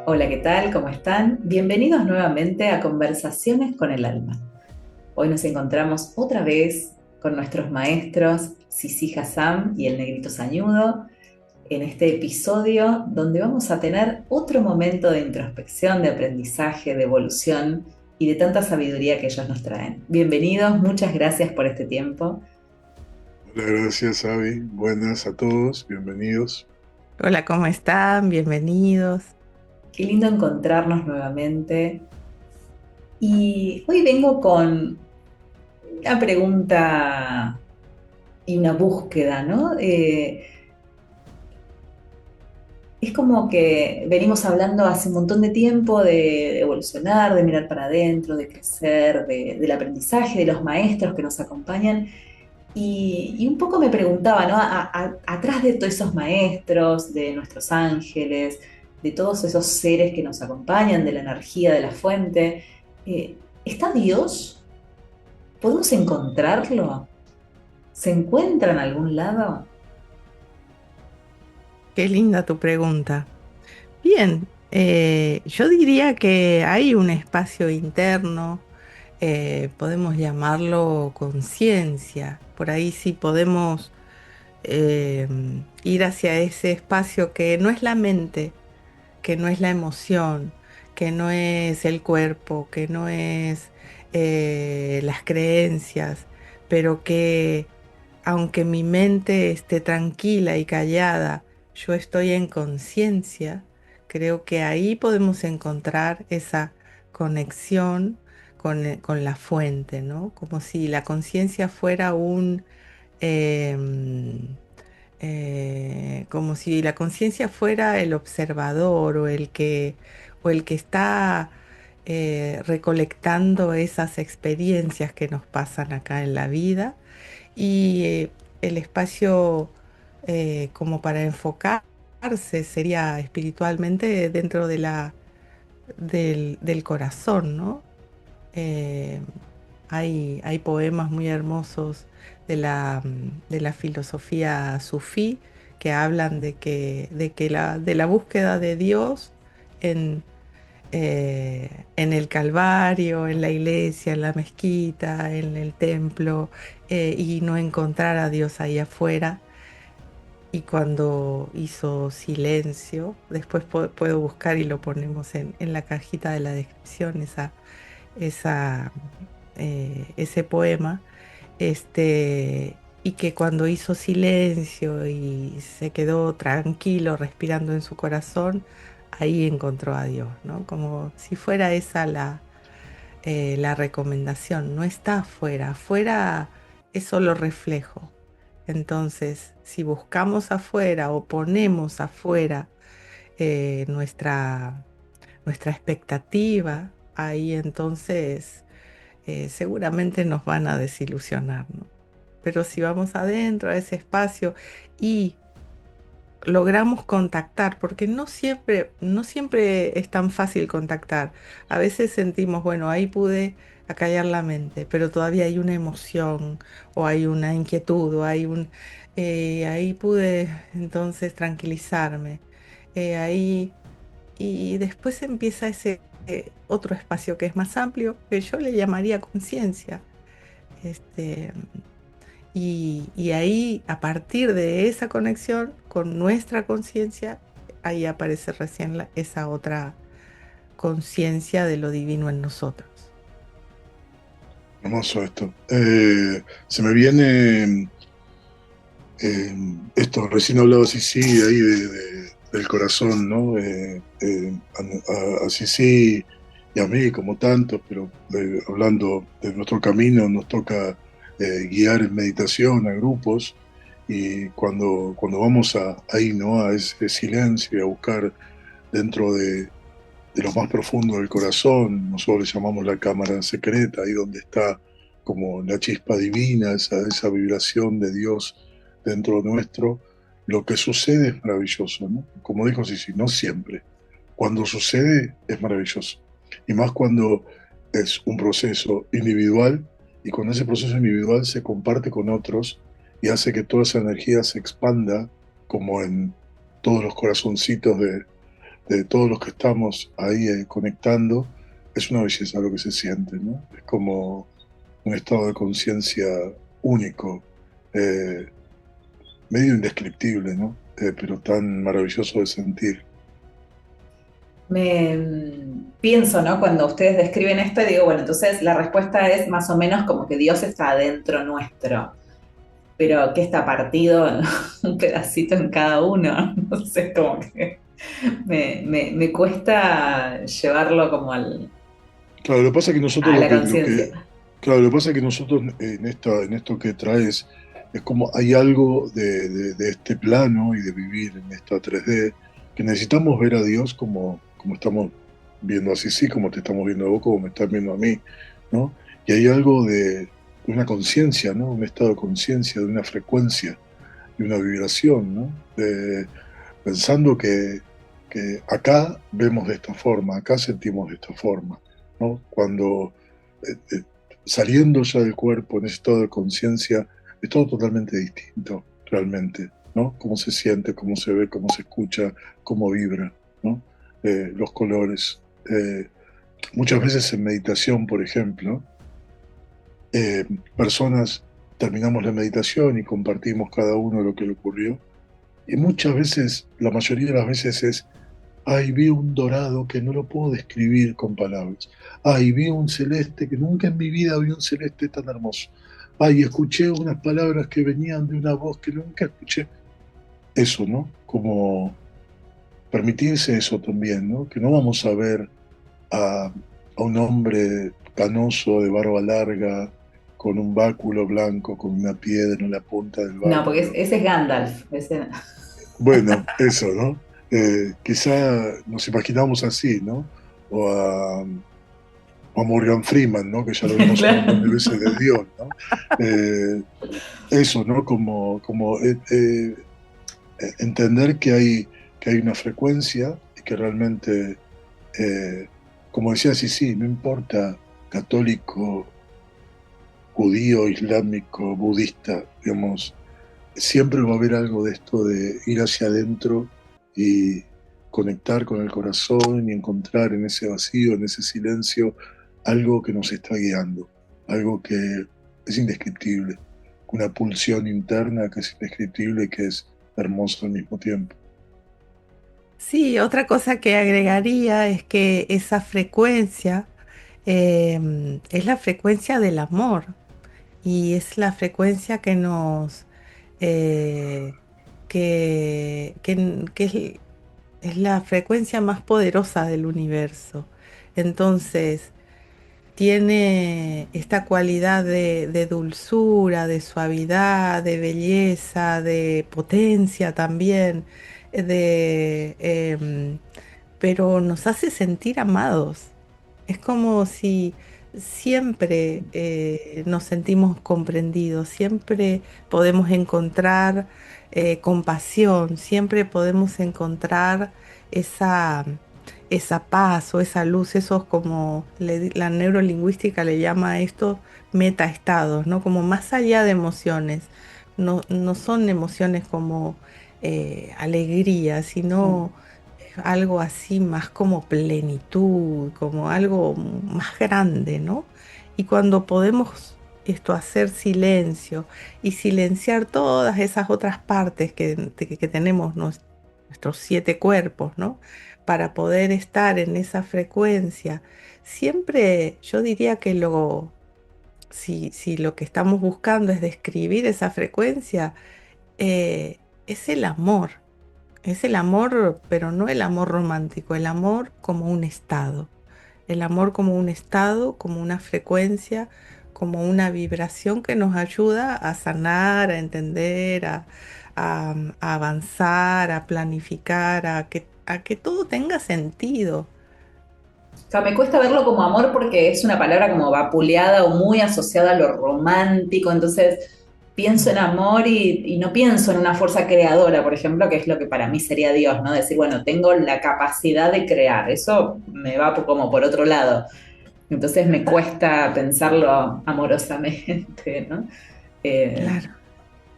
Hola, ¿qué tal? ¿Cómo están? Bienvenidos nuevamente a Conversaciones con el Alma. Hoy nos encontramos otra vez con nuestros maestros Sisi Hassam y el Negrito Sañudo en este episodio donde vamos a tener otro momento de introspección, de aprendizaje, de evolución y de tanta sabiduría que ellos nos traen. Bienvenidos, muchas gracias por este tiempo. Hola, gracias, Avi. Buenas a todos, bienvenidos. Hola, ¿cómo están? Bienvenidos. Qué lindo encontrarnos nuevamente. Y hoy vengo con una pregunta y una búsqueda, ¿no? Es como que venimos hablando hace un montón de tiempo de evolucionar, de mirar para adentro, de crecer, del aprendizaje, de los maestros que nos acompañan. Y un poco me preguntaba, ¿no? Atrás de todos esos maestros, de nuestros ángeles, de todos esos seres que nos acompañan, de la energía, de la fuente, ¿está Dios? ¿Podemos encontrarlo? ¿Se encuentra en algún lado? Qué linda tu pregunta. Bien, yo diría que hay un espacio interno, podemos llamarlo conciencia. Por ahí sí podemos eh, ir hacia ese espacio que no es la mente, que no es la emoción, que no es el cuerpo, que no es las creencias, pero que aunque mi mente esté tranquila y callada, yo estoy en conciencia. Creo que ahí podemos encontrar esa conexión con la fuente, ¿no? Como si la conciencia fuera em, como si la conciencia fuera el observador o el que está recolectando esas experiencias que nos pasan acá en la vida y el espacio como para enfocarse sería espiritualmente dentro de del corazón, ¿no? Eh, hay poemas muy hermosos de la filosofía sufí que hablan de la búsqueda de Dios en el Calvario, en la iglesia, en la mezquita, en el templo, y no encontrar a Dios ahí afuera. Y cuando hizo silencio, después puedo buscar y lo ponemos en la cajita de la descripción, esa, ese poema, y que cuando hizo silencio y se quedó tranquilo respirando en su corazón, ahí encontró a Dios, ¿no? Como si fuera esa la recomendación, no está afuera, afuera es solo reflejo. Entonces, si buscamos afuera o ponemos afuera nuestra expectativa, ahí entonces seguramente nos van a desilusionar, ¿no? Pero si vamos adentro a ese espacio y logramos contactar, porque no siempre es tan fácil contactar. A veces sentimos, bueno, ahí pude acallar la mente, pero todavía hay una emoción o hay una inquietud o ahí pude entonces tranquilizarme. Ahí y después empieza ese otro espacio que es más amplio, que yo le llamaría conciencia. Este, y ahí, a partir de esa conexión con nuestra conciencia, ahí aparece recién esa otra conciencia de lo divino en nosotros. Hermoso esto. Se me viene esto, recién hablaba Sisi ahí del corazón, ¿no? A Sisi y a mí, como tantos, pero hablando de nuestro camino, nos toca guiar en meditación a grupos y cuando vamos ahí, ¿no? A ese silencio y a buscar dentro de lo más profundo del corazón, nosotros le llamamos la cámara secreta, ahí donde está como la chispa divina, esa vibración de Dios dentro nuestro, lo que sucede es maravilloso, ¿no? Como dijo Sisi, no siempre. Cuando sucede es maravilloso. Y más cuando es un proceso individual y cuando ese proceso individual se comparte con otros y hace que toda esa energía se expanda como en todos los corazoncitos de todos los que estamos ahí conectando, es una belleza lo que se siente, ¿no? Es como un estado de conciencia único, eh, medio indescriptible, ¿no? Pero tan maravilloso de sentir. Pienso, ¿no? Cuando ustedes describen esto, y digo, bueno, entonces la respuesta es más o menos como que Dios está adentro nuestro, pero que está partido un pedacito en cada uno. No sé, como que me cuesta llevarlo como Claro, lo que pasa es que nosotros a la conciencia. claro, lo que pasa es que nosotros en esto que traes, es como hay algo de este plano y de vivir en esta 3D, que necesitamos ver a Dios como estamos viendo a Sisi, como te estamos viendo a vos, como me estás viendo a mí, ¿no? Y hay algo de una conciencia, ¿no? Un estado de conciencia, de una frecuencia, de una vibración, ¿no? Pensando que acá vemos de esta forma, acá sentimos de esta forma, ¿no? Cuando eh, eh, saliendo ya del cuerpo en ese estado de conciencia, es todo totalmente distinto, realmente, ¿no? Cómo se siente, cómo se ve, cómo se escucha, cómo vibra, ¿no? Los colores. Muchas veces en meditación, por ejemplo, eh, personas terminamos la meditación y compartimos cada uno lo que le ocurrió. Y muchas veces, la mayoría de las veces es: ay, vi un dorado que no lo puedo describir con palabras. Ay, vi un celeste que nunca en mi vida vi un celeste tan hermoso. Ay, escuché unas palabras que venían de una voz que nunca escuché. Eso, ¿no? Como permitirse eso también, ¿no? Que no vamos a ver a un hombre canoso de barba larga, con un báculo blanco, con una piedra en la punta del No, porque báculo. ese es Gandalf. Bueno, eso, ¿no? Quizá nos imaginamos así, ¿no? O a Morgan Freeman, ¿no? Que ya lo vimos un montón de Claro. veces de Dios, ¿no? Eh, Eso, ¿no? Entender que hay una frecuencia y que realmente, eh, como decía sí, no importa católico, judío, islámico, budista, digamos, siempre va a haber algo de esto de ir hacia adentro y conectar con el corazón y encontrar en ese vacío, en ese silencio, algo que nos está guiando, algo que es indescriptible, una pulsión interna que es indescriptible y que es hermoso al mismo tiempo. Sí, otra cosa que agregaría es que esa frecuencia es la frecuencia del amor y es la frecuencia que nos eh, que es la frecuencia más poderosa del universo. Entonces, tiene esta cualidad de dulzura, de suavidad, de belleza, de potencia también, de, pero nos hace sentir amados. Es como si siempre nos sentimos comprendidos, siempre podemos encontrar compasión, siempre podemos encontrar esa, esa paz o esa luz, esos como la neurolingüística le llama a esto metaestados, ¿no? Como más allá de emociones. No, no son emociones como alegría, sino algo así más como plenitud, como algo más grande, ¿no? Y cuando podemos esto hacer silencio y silenciar todas esas otras partes que tenemos nuestros 7 cuerpos, ¿no? Para poder estar en esa frecuencia, siempre yo diría que si lo que estamos buscando es describir esa frecuencia, es el amor. Es el amor, pero no el amor romántico, el amor como un estado. El amor como un estado, como una frecuencia, como una vibración que nos ayuda a sanar, a entender, a avanzar, a planificar, a que todo tenga sentido. O sea, me cuesta verlo como amor porque es una palabra como vapuleada o muy asociada a lo romántico, entonces pienso en amor y no pienso en una fuerza creadora, por ejemplo, que es lo que para mí sería Dios, ¿no? Decir, bueno, tengo la capacidad de crear, eso me va como por otro lado, entonces me cuesta pensarlo amorosamente, ¿no? Eh, Claro,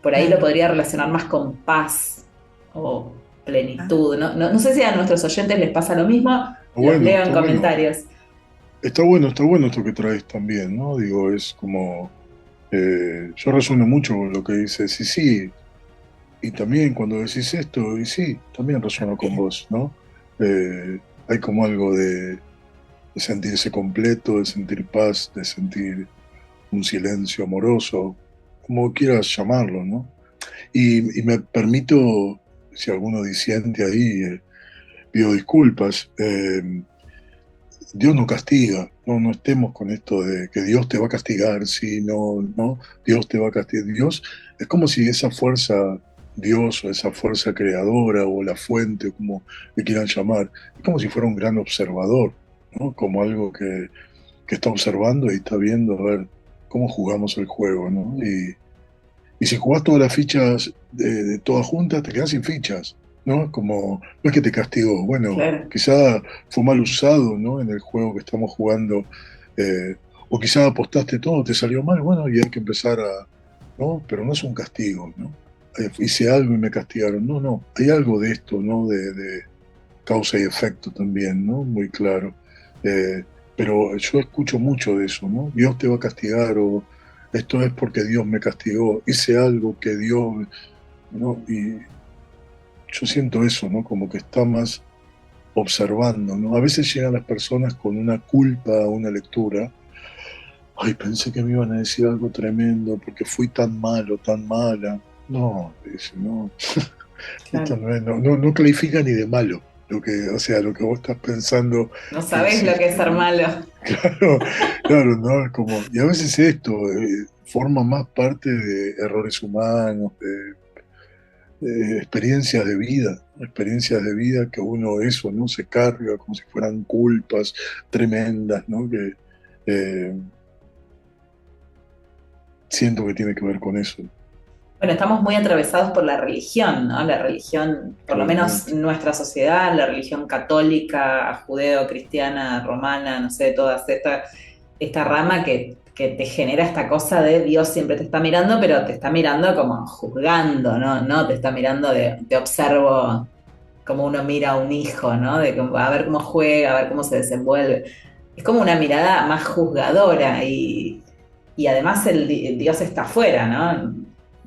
por ahí lo claro. podría relacionar más con paz o, Ah, plenitud. No sé si a nuestros oyentes les pasa lo mismo, los Bueno, leo en comentarios. está bueno esto que traes también, ¿no? Digo, es como, yo resueno mucho con lo que dices, sí, sí, y también cuando decís esto, y sí, también resueno con también. vos, ¿no? Hay como algo de sentirse completo, de sentir paz, de sentir un silencio amoroso, como quieras llamarlo, ¿no? Y me permito, si alguno disiente ahí, pido disculpas. Dios no castiga, no estemos con esto de que Dios te va a castigar, si no, no, Dios te va a castigar. Dios es como si esa fuerza, Dios o esa fuerza creadora o la fuente, como le quieran llamar, es como si fuera un gran observador, ¿no? Como algo que está observando y está viendo a ver cómo jugamos el juego, ¿no? Y si jugás todas las fichas de todas juntas, te quedás sin fichas, ¿no? Como, no es que te castigó, bueno, Claro. quizá fue mal usado, ¿no? En el juego que estamos jugando, o quizá apostaste todo, te salió mal, bueno, y hay que empezar a, ¿no? Pero no es un castigo, ¿no? Hice algo y me castigaron, no, hay algo de esto, ¿no? De causa y efecto también, ¿no? Muy claro. Eh, pero yo escucho mucho de eso, ¿no? Dios te va a castigar o esto es porque Dios me castigó, hice algo que Dios, ¿no? Y yo siento eso, ¿no? Como que está más observando, ¿no? A veces llegan las personas con una culpa, una lectura. Ay, pensé que me iban a decir algo tremendo porque fui tan malo, tan mala. No, dice, no, esto Claro. no es, no califica ni de malo. Lo que, o sea, lo que vos estás pensando No que sabés lo que es existe, ser ¿no? malo. Claro, claro, ¿no? Como, y a veces esto forma más parte de errores humanos, de experiencias de vida que uno eso, ¿no? Se carga como si fueran culpas tremendas, ¿no? Que eh, siento que tiene que ver con eso, Bueno, estamos muy atravesados por la religión, ¿no? La religión, por lo menos claramente. nuestra sociedad, la religión católica, judeo-cristiana, romana, no sé, toda esta rama que te genera esta cosa de Dios siempre te está mirando, pero te está mirando como juzgando, ¿no? No te está mirando te observo como uno mira a un hijo, ¿no? A ver cómo juega, a ver cómo se desenvuelve. Es como una mirada más juzgadora y además Dios está afuera, ¿no?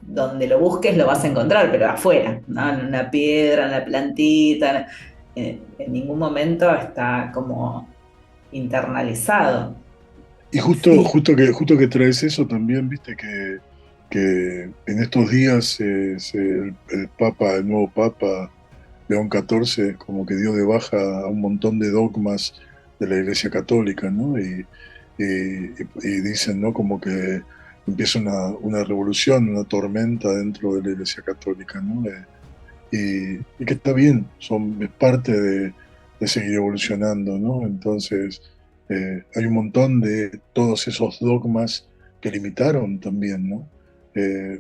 Donde lo busques lo vas a encontrar, pero afuera, ¿no? En una piedra, en la plantita, en ningún momento está como internalizado. Y Sí, justo que traes eso también, viste que en estos días el nuevo Papa León XIV como que dio de baja a un montón de dogmas de la Iglesia Católica, ¿no? Y dicen, ¿no? Como que empieza una revolución, una tormenta dentro de la Iglesia Católica, ¿no? Y que está bien, es parte de seguir evolucionando, ¿no? Entonces, hay un montón de todos esos dogmas que limitaron también, ¿no?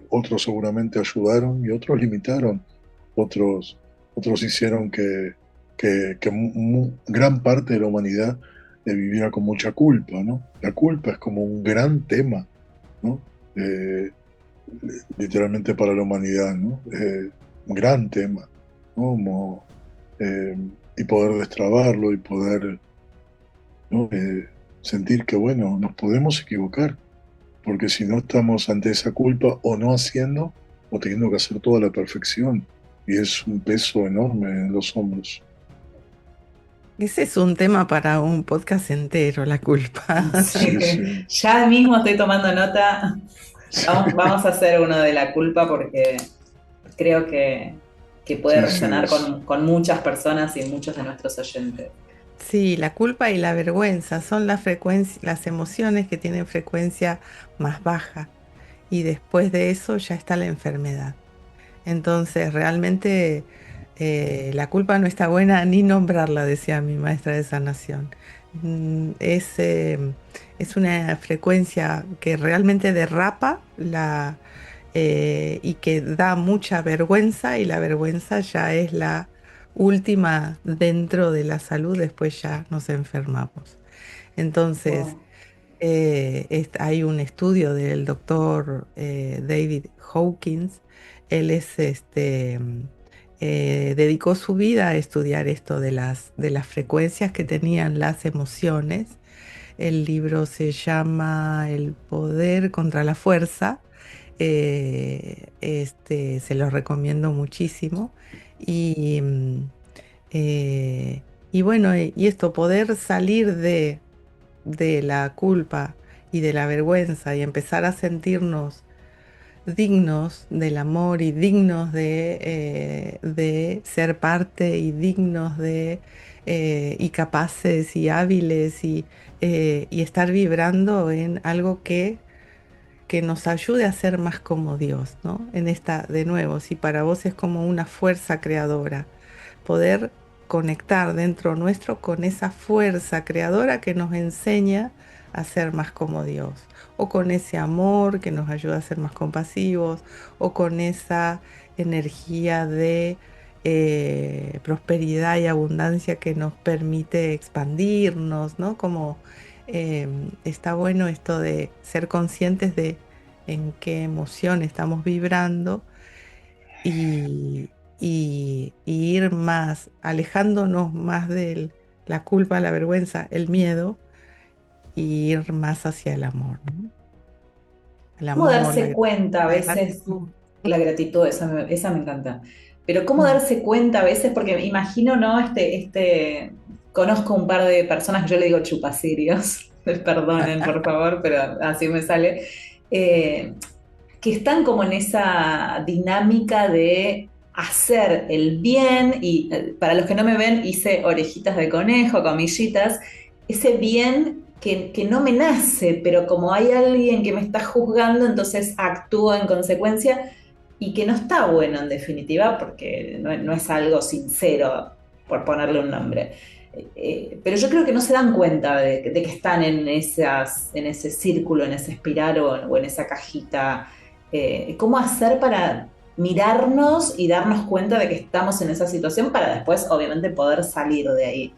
Otros seguramente ayudaron y otros limitaron, otros hicieron que gran parte de la humanidad viviera con mucha culpa, ¿no? La culpa es como un gran tema, ¿no? Literalmente para la humanidad, ¿no? Un gran tema, ¿no? Como, eh, y poder destrabarlo y poder, ¿no? Sentir que, bueno, nos podemos equivocar, porque si no estamos ante esa culpa o no haciendo o teniendo que hacer toda la perfección, y es un peso enorme en los hombros. ese es un tema para un podcast entero, la culpa. Sí, Sí, sí, ya mismo estoy tomando nota. sí, Vamos a hacer uno de la culpa porque creo que puede sí, sí, resonar con muchas personas y muchos de nuestros oyentes. Sí, la culpa y la vergüenza son las emociones que tienen frecuencia más baja y después de eso ya está la enfermedad. Entonces, realmente la culpa no está buena ni nombrarla, decía mi maestra de sanación. Es una frecuencia que realmente derrapa y que da mucha vergüenza y la vergüenza ya es la última dentro de la salud, después ya nos enfermamos. Entonces, Wow. hay un estudio del doctor David Hawkins. Él es dedicó su vida a estudiar esto de las frecuencias que tenían las emociones. El libro se llama El poder contra la fuerza. Se lo recomiendo muchísimo. Y, eh, y bueno, y esto, poder salir de la culpa y de la vergüenza y empezar a sentirnos dignos del amor y dignos de ser parte y dignos y capaces y hábiles y estar vibrando en algo que nos ayude a ser más como Dios, ¿no? En esta, de nuevo, si para vos es como una fuerza creadora, poder conectar dentro nuestro con esa fuerza creadora que nos enseña a ser más como Dios, o con ese amor que nos ayuda a ser más compasivos, o con esa energía de prosperidad y abundancia que nos permite expandirnos, ¿no? Como está bueno esto de ser conscientes de en qué emoción estamos vibrando y, y ir más, alejándonos más de la culpa, la vergüenza, el miedo, y ir más hacia el amor, ¿no? El ¿Cómo amor, darse cuenta a la veces, gratitud. la gratitud, esa me encanta, pero cómo Mm. darse cuenta a veces, porque me imagino, ¿no? Conozco un par de personas que yo le digo chupacirios, perdonen por favor, pero así me sale, eh, que están como en esa dinámica de hacer el bien, y para los que no me ven, hice orejitas de conejo, comillitas, ese bien que no me nace, pero como hay alguien que me está juzgando, entonces actúo en consecuencia y que no está bueno en definitiva, porque no es algo sincero, por ponerle un nombre. Pero yo creo que no se dan cuenta de que están en ese círculo, en esa espiral o en esa cajita. ¿Cómo hacer para mirarnos y darnos cuenta de que estamos en esa situación para después, obviamente, poder salir de ahí?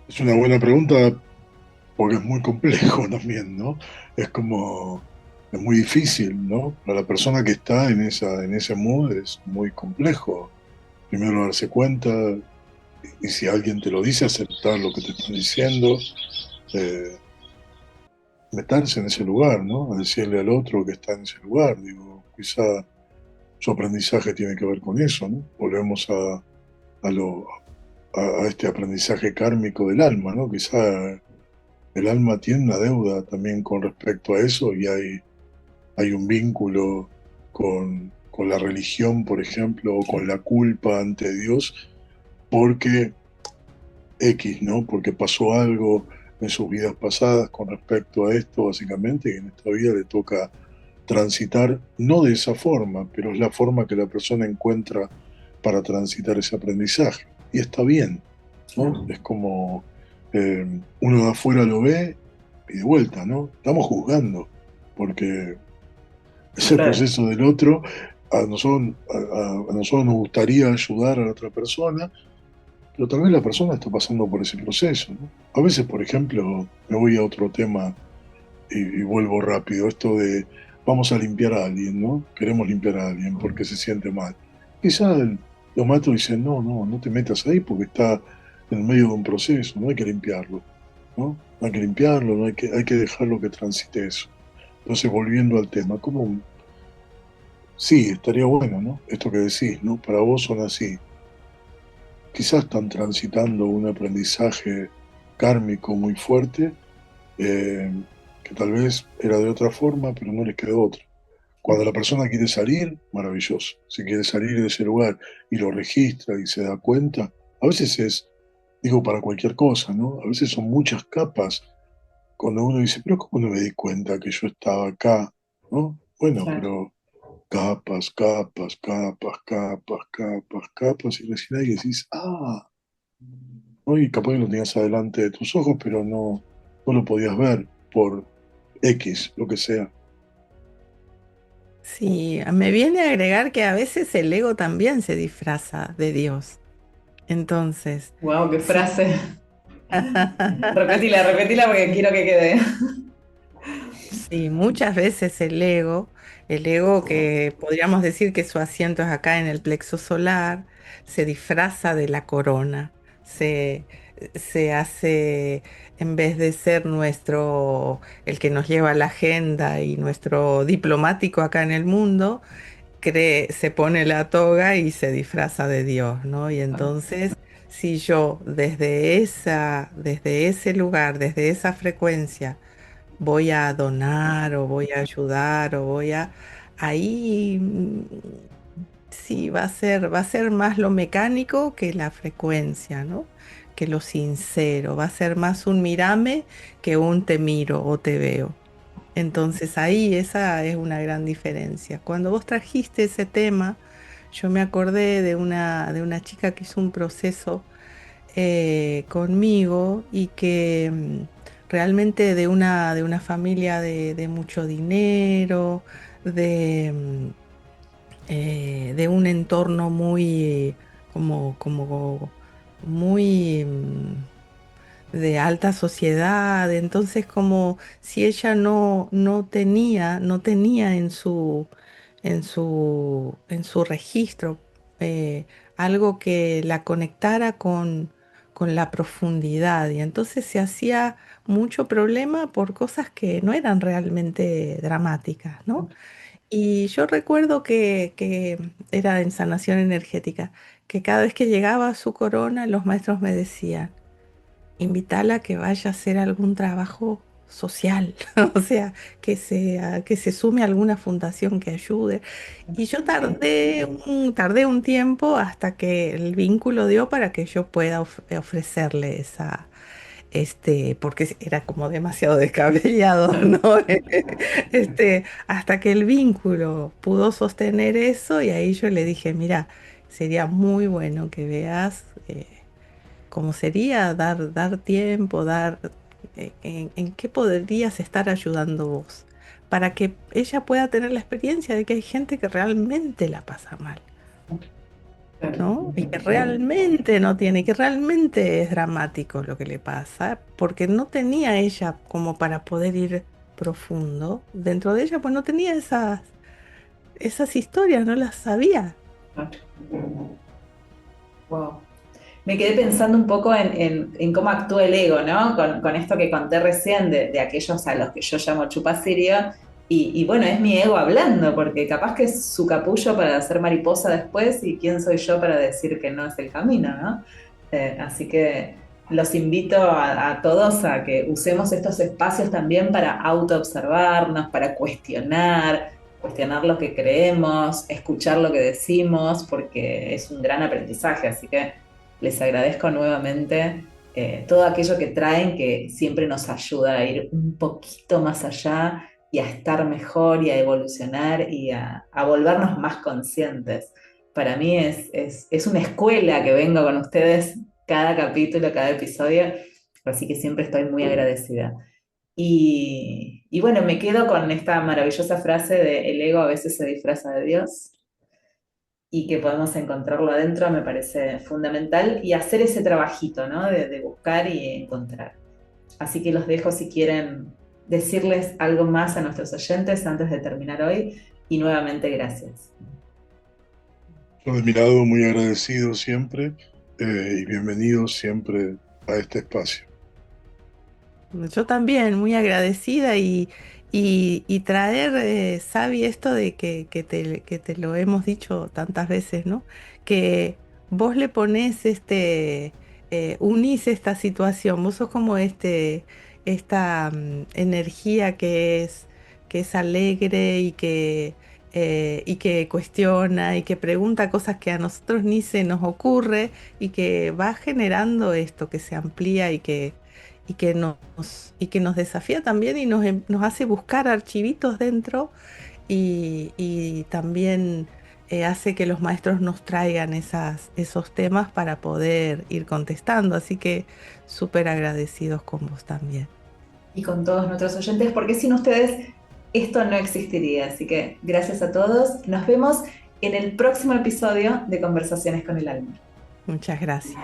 Es una buena pregunta porque es muy complejo también, ¿no? Es como, es muy difícil, ¿no? Para la persona que está en ese mood es muy complejo. Primero darse cuenta, y si alguien te lo dice, aceptar lo que te están diciendo, eh, meterse en ese lugar, ¿no? A decirle al otro que está en ese lugar. Digo, quizá su aprendizaje tiene que ver con eso, ¿no? Volvemos a, lo, a este aprendizaje kármico del alma, ¿no? Quizá el alma tiene una deuda también con respecto a eso y hay un vínculo con la religión, por ejemplo, o con la culpa ante Dios, porque X, ¿no? Porque pasó algo en sus vidas pasadas con respecto a esto, básicamente, y en esta vida le toca transitar, no de esa forma, pero es la forma que la persona encuentra para transitar ese aprendizaje. Y está bien, ¿no? Claro. Es como uno de afuera lo ve y de vuelta, ¿no? Estamos juzgando, porque es el Claro. proceso del otro. A nosotros nos gustaría ayudar a la otra persona, pero tal vez la persona está pasando por ese proceso, ¿no? A veces, por ejemplo, me voy a otro tema y vuelvo rápido, esto de vamos a limpiar a alguien, ¿no? Queremos limpiar a alguien porque se siente mal. Quizá los maestros dicen, no, no, no te metas ahí porque está en medio de un proceso, no hay que limpiarlo, ¿no? No hay que limpiarlo, no hay que dejarlo que transite eso. Entonces, volviendo al tema, ¿cómo? Sí, estaría bueno, ¿no? Esto que decís, ¿no? Para vos son así. Quizás están transitando un aprendizaje kármico muy fuerte, eh, que tal vez era de otra forma, pero no les quedó otra. Cuando la persona quiere salir, maravilloso. Si quiere salir de ese lugar y lo registra y se da cuenta, a veces es, digo, para cualquier cosa, ¿no? A veces son muchas capas. Cuando uno dice, pero ¿cómo no me di cuenta que yo estaba acá? ¿No? Bueno, Claro. pero capas, capas, capas, capas, capas, capas, y recién ahí decís, ah, ¿no? Y capaz que lo tenías adelante de tus ojos, pero no lo podías ver por X, lo que sea. Sí, me viene a agregar que a veces el ego también se disfraza de Dios. Entonces, Wow, qué sí. frase. Repetila, repetila porque quiero que quede. Sí, muchas veces el ego que podríamos decir que su asiento es acá en el plexo solar, se disfraza de la corona, se, se hace, en vez de ser el que nos lleva la agenda y nuestro diplomático acá en el mundo, se pone la toga y se disfraza de Dios, ¿no? Y entonces, si yo desde ese lugar, desde esa frecuencia, voy a donar o voy a ayudar o ahí sí va a ser más lo mecánico que la frecuencia, ¿no? Que lo sincero, va a ser más un mírame que un te miro o te veo. Entonces ahí esa es una gran diferencia. Cuando vos trajiste ese tema, yo me acordé de una chica que hizo un proceso conmigo y que realmente de una familia de mucho dinero, de, de un entorno muy, como muy de alta sociedad. Entonces como si ella no tenía en su registro algo que la conectara con la profundidad, y entonces se hacía mucho problema por cosas que no eran realmente dramáticas, ¿no? Y yo recuerdo que era en sanación energética, que cada vez que llegaba a su corona, los maestros me decían, invítala a que vaya a hacer algún trabajo social, o sea, que se sume a alguna fundación que ayude. Y yo tardé un tiempo hasta que el vínculo dio para que yo pueda ofrecerle porque era como demasiado descabellado, ¿no? Hasta que el vínculo pudo sostener eso, y ahí yo le dije, mira, sería muy bueno que veas cómo sería dar tiempo, en qué podrías estar ayudando vos, para que ella pueda tener la experiencia de que hay gente que realmente la pasa mal, ¿no? Y que realmente no tiene, que realmente es dramático lo que le pasa, porque no tenía ella como para poder ir profundo dentro de ella, pues no tenía esas historias, no las sabía. Wow. Me quedé pensando un poco en cómo actúa el ego, ¿no? Con esto que conté recién de aquellos a los que yo llamo chupacirio. Y bueno, es mi ego hablando, porque capaz que es su capullo para hacer mariposa después, y quién soy yo para decir que no es el camino, ¿no? Así que los invito a todos a que usemos estos espacios también para autoobservarnos, para cuestionar lo que creemos, escuchar lo que decimos, porque es un gran aprendizaje. Así que les agradezco nuevamente todo aquello que traen, que siempre nos ayuda a ir un poquito más allá y a estar mejor y a evolucionar y a volvernos más conscientes. Para mí es una escuela que vengo con ustedes cada capítulo, cada episodio, así que siempre estoy muy agradecida. Y bueno, me quedo con esta maravillosa frase de el ego a veces se disfraza de Dios, y que podemos encontrarlo adentro me parece fundamental, y hacer ese trabajito, ¿no? De buscar y encontrar. Así que los dejo si quieren decirles algo más a nuestros oyentes antes de terminar hoy, y nuevamente gracias. Yo de mi lado, muy agradecido siempre y bienvenido siempre a este espacio. Yo también, muy agradecida y traer, Sabi, esto de que te lo hemos dicho tantas veces, ¿no? Que vos le ponés unís esta situación, vos sos como esta energía que es alegre y que cuestiona y que pregunta cosas que a nosotros ni se nos ocurre, y que va generando esto que se amplía y que nos desafía también y nos hace buscar archivitos dentro, y también hace que los maestros nos traigan esos temas para poder ir contestando. Así que súper agradecidos con vos también. Y con todos nuestros oyentes, porque sin ustedes esto no existiría. Así que gracias a todos. Nos vemos en el próximo episodio de Conversaciones con el Alma. Muchas gracias.